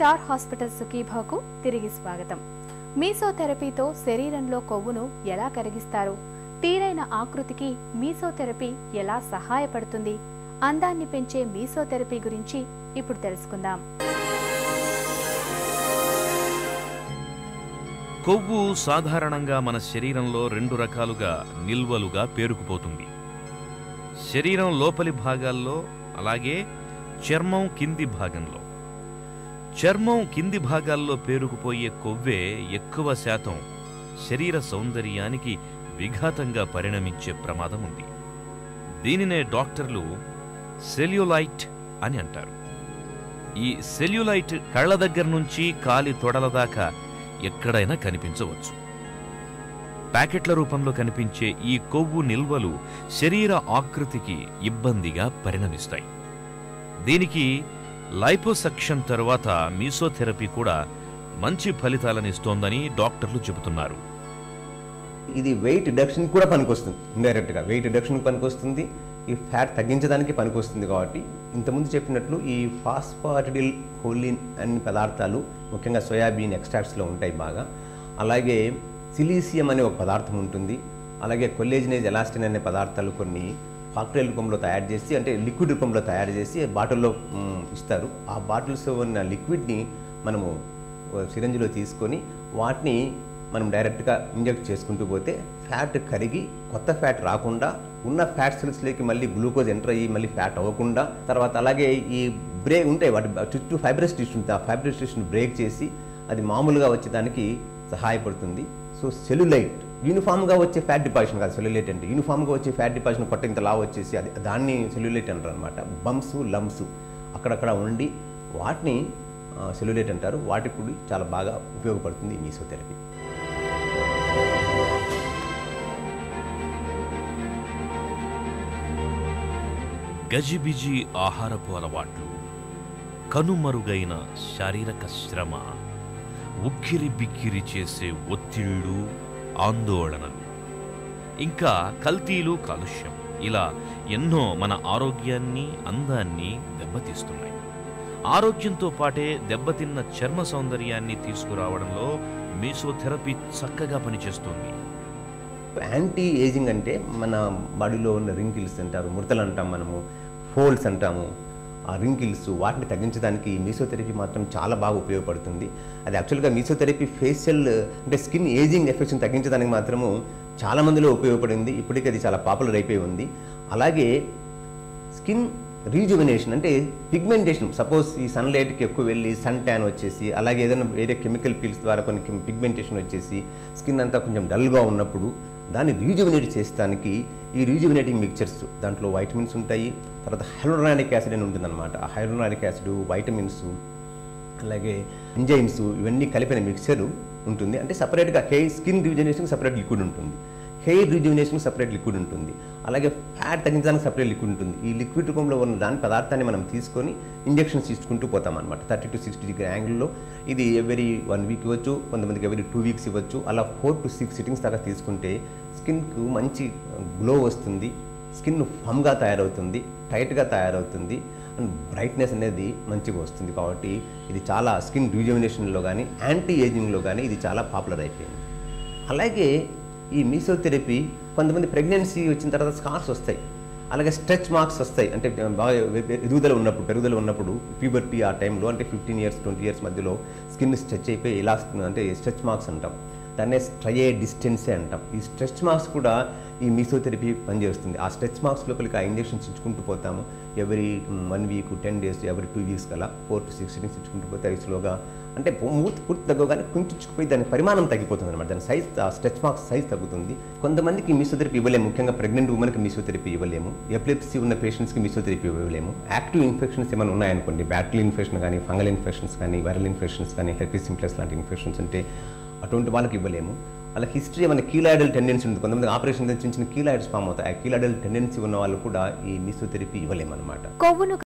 Star hospital సుఖీభాకు తిరిగి స్వాగతం. మీసోథెరపీతో శరీరంలో కొవ్వును ఎలా కరిగిస్తారు, తీరైన ఆకృతికి మీసోథెరపీ ఎలా సహాయపడుతుంది, అందాన్ని పెంచే మీసోథెరపీ గురించి ఇప్పుడు తెలుసుకుందాం. కొవ్వు సాధారణంగా మన శరీరంలో రెండు రకాలుగా నిల్వలుగా పేరుకుపోతుంది. శరీరం లోపలి భాగాల్లో, అలాగే చర్మం కింది భాగంలో. చర్మం కింది భాగాల్లో పేరుకుపోయే కొవ్వే ఎక్కువ శాతం శరీర సౌందర్యానికి విఘాతంగా పరిణమించే ప్రమాదం ఉంది. దీనినే డాక్టర్లు సెల్యులైట్ అని అంటారు. ఈ సెల్యులైట్ కళ్ళ దగ్గర నుంచి కాలి తొడల దాకా ఎక్కడైనా కనిపించవచ్చు. ప్యాకెట్ల రూపంలో కనిపించే ఈ కొవ్వు నిల్వలు శరీర ఆకృతికి ఇబ్బందిగా పరిణమిస్తాయి. దీనికి లైపోసక్షన్ తరువాత మీసోథెరపీ కూడా మంచి ఫలితాలనిస్తోందని డాక్టర్లు చెబుతున్నారు. ఇది వెయిట్ రిడక్షన్ కూడా పనికొస్తుంది. ఇండైరెక్ట్గా వెయిట్ రిడక్షన్ పనికొస్తుంది, ఈ ఫ్యాట్ తగ్గించడానికి పనికొస్తుంది. కాబట్టి ఇంతకుముందు చెప్పినట్లు ఈ ఫాస్ఫాటిడిల్ కోలిన్ అన్ని పదార్థాలు ముఖ్యంగా సోయాబీన్ ఎక్స్ట్రాక్ట్స్లో ఉంటాయి బాగా. అలాగే సిలీసియం అనే ఒక పదార్థం ఉంటుంది. అలాగే కొల్లేజినేజ్ ఎలాస్టిన్ అనే పదార్థాలు కొన్ని కాక్టైల్ రూపంలో తయారు చేసి, అంటే లిక్విడ్ రూపంలో తయారు చేసి బాటిల్లో ఇస్తారు. ఆ బాటిల్స్ ఉన్న లిక్విడ్ని మనము సిరంజిలో తీసుకొని వాటిని మనం డైరెక్ట్గా ఇంజెక్ట్ చేసుకుంటూ పోతే ఫ్యాట్ కరిగి కొత్త ఫ్యాట్ రాకుండా ఉన్న ఫ్యాట్ సెల్స్లోకి మళ్ళీ గ్లూకోజ్ ఎంటర్ అయ్యి మళ్ళీ ఫ్యాట్ అవ్వకుండా, తర్వాత అలాగే ఈ బ్రేక్ ఉంటాయి వాటి చుట్టూ ఫైబ్రస్ టిష్యూ ఉంటుంది, ఆ ఫైబ్రస్ టిష్యూని బ్రేక్ చేసి అది మామూలుగా వచ్చేదానికి సహాయపడుతుంది. సో సెల్యులైట్ యూనిఫామ్గా వచ్చే ఫ్యాట్ డిపాజిషన్ కాదు. సెల్యులైట్ అంటే యూనిఫామ్గా వచ్చే ఫ్యాట్ డిపాజిషన్ కొట్ట ఇంత లావు వచ్చేసి అది దాన్ని సెల్యులైట్ అంటారు అనమాట. బంప్స్ లమ్స్ అక్కడక్కడ ఉండి వాటిని సెల్యులైట్ అంటారు. వాటికి కూడా చాలా బాగా ఉపయోగపడుతుంది ఈ మీసోథెరపీ. గజిబిజి ఆహారపు అలవాట్లు, కనుమరుగైన శారీరక శ్రమ, ఉక్కిరి బిక్కిరి చేసే ఒత్తిళ్లు, ఆందోళనలు, ఇంకా కల్తీలు, కాలుష్యం, ఇలా ఎన్నో మన ఆరోగ్యాన్ని, అందాన్ని దెబ్బతీస్తున్నాయి. ఆరోగ్యంతో పాటే దెబ్బతిన్న చర్మ సౌందర్యాన్ని తీసుకురావడంలో మీసోథెరపీ చక్కగా పనిచేస్తుంది. యాంటీ ఏజింగ్ అంటే మన బాడీలో ఉన్న రింకిల్స్ అంటారు, ముడతలు అంటాం, మనము ఫోల్డ్స్ అంటాము. ఆ రింకిల్స్ వాటిని తగ్గించడానికి మీసోథెరపీ మాత్రం చాలా బాగా ఉపయోగపడుతుంది. అది యాక్చువల్గా మీసోథెరపీ ఫేషియల్ అంటే స్కిన్ ఏజింగ్ ఎఫెక్ట్స్ని తగ్గించడానికి మాత్రము చాలా మందిలో ఉపయోగపడింది. ఇప్పటికీ అది చాలా పాపులర్ అయిపోయి ఉంది. అలాగే స్కిన్ రీజువనేషన్ అంటే పిగ్మెంటేషన్, సపోజ్ ఈ సన్లైట్కి ఎక్కువ వెళ్ళి సన్ ట్యాన్ వచ్చేసి, అలాగే ఏదైనా వేరే కెమికల్ పీల్స్ ద్వారా కొన్ని పిగ్మెంటేషన్ వచ్చేసి స్కిన్ అంతా కొంచెం డల్గా ఉన్నప్పుడు దాన్ని రీజువనేట్ చేసేదానికి ఈ రీజువనేటింగ్ మిక్చర్స్, దాంట్లో వైటమిన్స్ ఉంటాయి, తర్వాత హైలోరానిక్ యాసిడ్ అని ఉంటుందన్నమాట. ఆ హైలోరానిక్ యాసిడ్, వైటమిన్స్, అలాగే ఎంజైమ్స్ ఇవన్నీ కలిపిన మిక్చర్ ఉంటుంది. అంటే సపరేట్గా స్కిన్ రీజువనేషన్ సపరేట్ లిక్విడ్ ఉంటుంది, హెయిర్ రిజ్యువనేషన్ సపరేట్ లిక్విడ్ ఉంటుంది, అలాగే ఫ్యాట్ తగ్గించడానికి సపరేట్ లిక్విడ్ ఉంటుంది. ఈ లిక్విడ్ రూపంలో ఉన్న దాని పదార్థాన్ని మనం తీసుకొని ఇంజెక్షన్స్ తీసుకుంటూ పోతాం అనమాట. 30 to 60 డిగ్రీ యాంగిల్లో ఇది ఎవ్రీ 1 వీక్ ఇవ్వచ్చు, కొంతమందికి ఎవ్రీ 2 వీక్స్ ఇవ్వచ్చు. అలా 4 to 6 సిట్టింగ్స్ దాకా తీసుకుంటే స్కిన్కు మంచి గ్లో వస్తుంది, స్కిన్ ఫమ్గా తయారవుతుంది, టైట్గా తయారవుతుంది, అండ్ బ్రైట్నెస్ అనేది మంచిగా వస్తుంది. కాబట్టి ఇది చాలా స్కిన్ రిజ్యువనేషన్లో కానీ యాంటీ ఏజింగ్లో కానీ ఇది చాలా పాపులర్ అయిపోయింది. అలాగే ఈ మీసోథెరపీ కొంతమంది ప్రెగ్నెన్సీ వచ్చిన తర్వాత స్కార్స్ వస్తాయి, అలాగే స్ట్రెచ్ మార్క్స్ వస్తాయి. అంటే బాగా పెరుగుదల ఉన్నప్పుడు ప్యూబర్టీ ఆ టైంలో, అంటే 15 years 20 years మధ్యలో స్కిన్ స్ట్రెచ్ అయిపోయి ఇలా అంటే స్ట్రెచ్ మార్క్స్ అంటాం, దాన్నే స్ట్రయే డిస్టెన్సే అంటాం. ఈ స్ట్రెచ్ మార్క్స్ కూడా ఈ మీసోథెరపీ పనిచేస్తుంది. ఆ స్ట్రెచ్ మార్క్స్ లోపలికి ఆ ఇంజెక్షన్స్ ఇచ్చుకుంటూ పోతాము every 1 week 10 days, every 2 weeks కలా 4 to 6 సిట్టింగ్స్ ఇచ్చుకుంటూ పోతే అవి స్లోగా అంటే పూర్తి తగ్గగానే కుంచుకుపోయి దాని పరిమాణం తగ్గిపోతుంది అనమాట. దాని సైజ్, ఆ స్ట్రెచ్ మార్క్స్ సైజ్ తగ్గుతుంది. కొంతమందికి మీసోథెరపీ ఇవ్వలేము, ముఖ్యంగా ప్రెగ్నెంట్ ఉమెన్కి మీసోథెరపీ ఇవ్వలేము, ఎపిలెప్సీ ఉన్న పేషెంట్స్కి మీసోథెరపీ ఇవ్వలేము. యాక్టివ్ ఇన్ఫెక్షన్స్ ఏమైనా ఉన్నాయనుకోండి, బ్యాక్టీరియల్ ఇన్ఫెక్షన్ కానీ, ఫంగల్ ఇన్ఫెక్షన్స్ కానీ, వైరల్ ఇన్ఫెక్షన్స్ కానీ, హెర్పిస్ సింప్లెక్స్ లాంటి ఇన్ఫెక్షన్స్ ఉంటే అటువంటి వాళ్ళకి ఇవ్వలేము. అలా హిస్టరీ ఏమైనా కీలాయిడల్ టెండెన్సీ ఉంటుంది, కొంతమంది ఆపరేషన్ చిన్న చిన్న కీలాయిడ్స్ ఫామ్ అవుతాయి. ఆ కీలాయిడల్ టెండెన్సీ ఉన్న వాళ్ళు కూడా ఈ మీసోథెరపీ ఇవ్వలేము అనమాట. కొవ్వును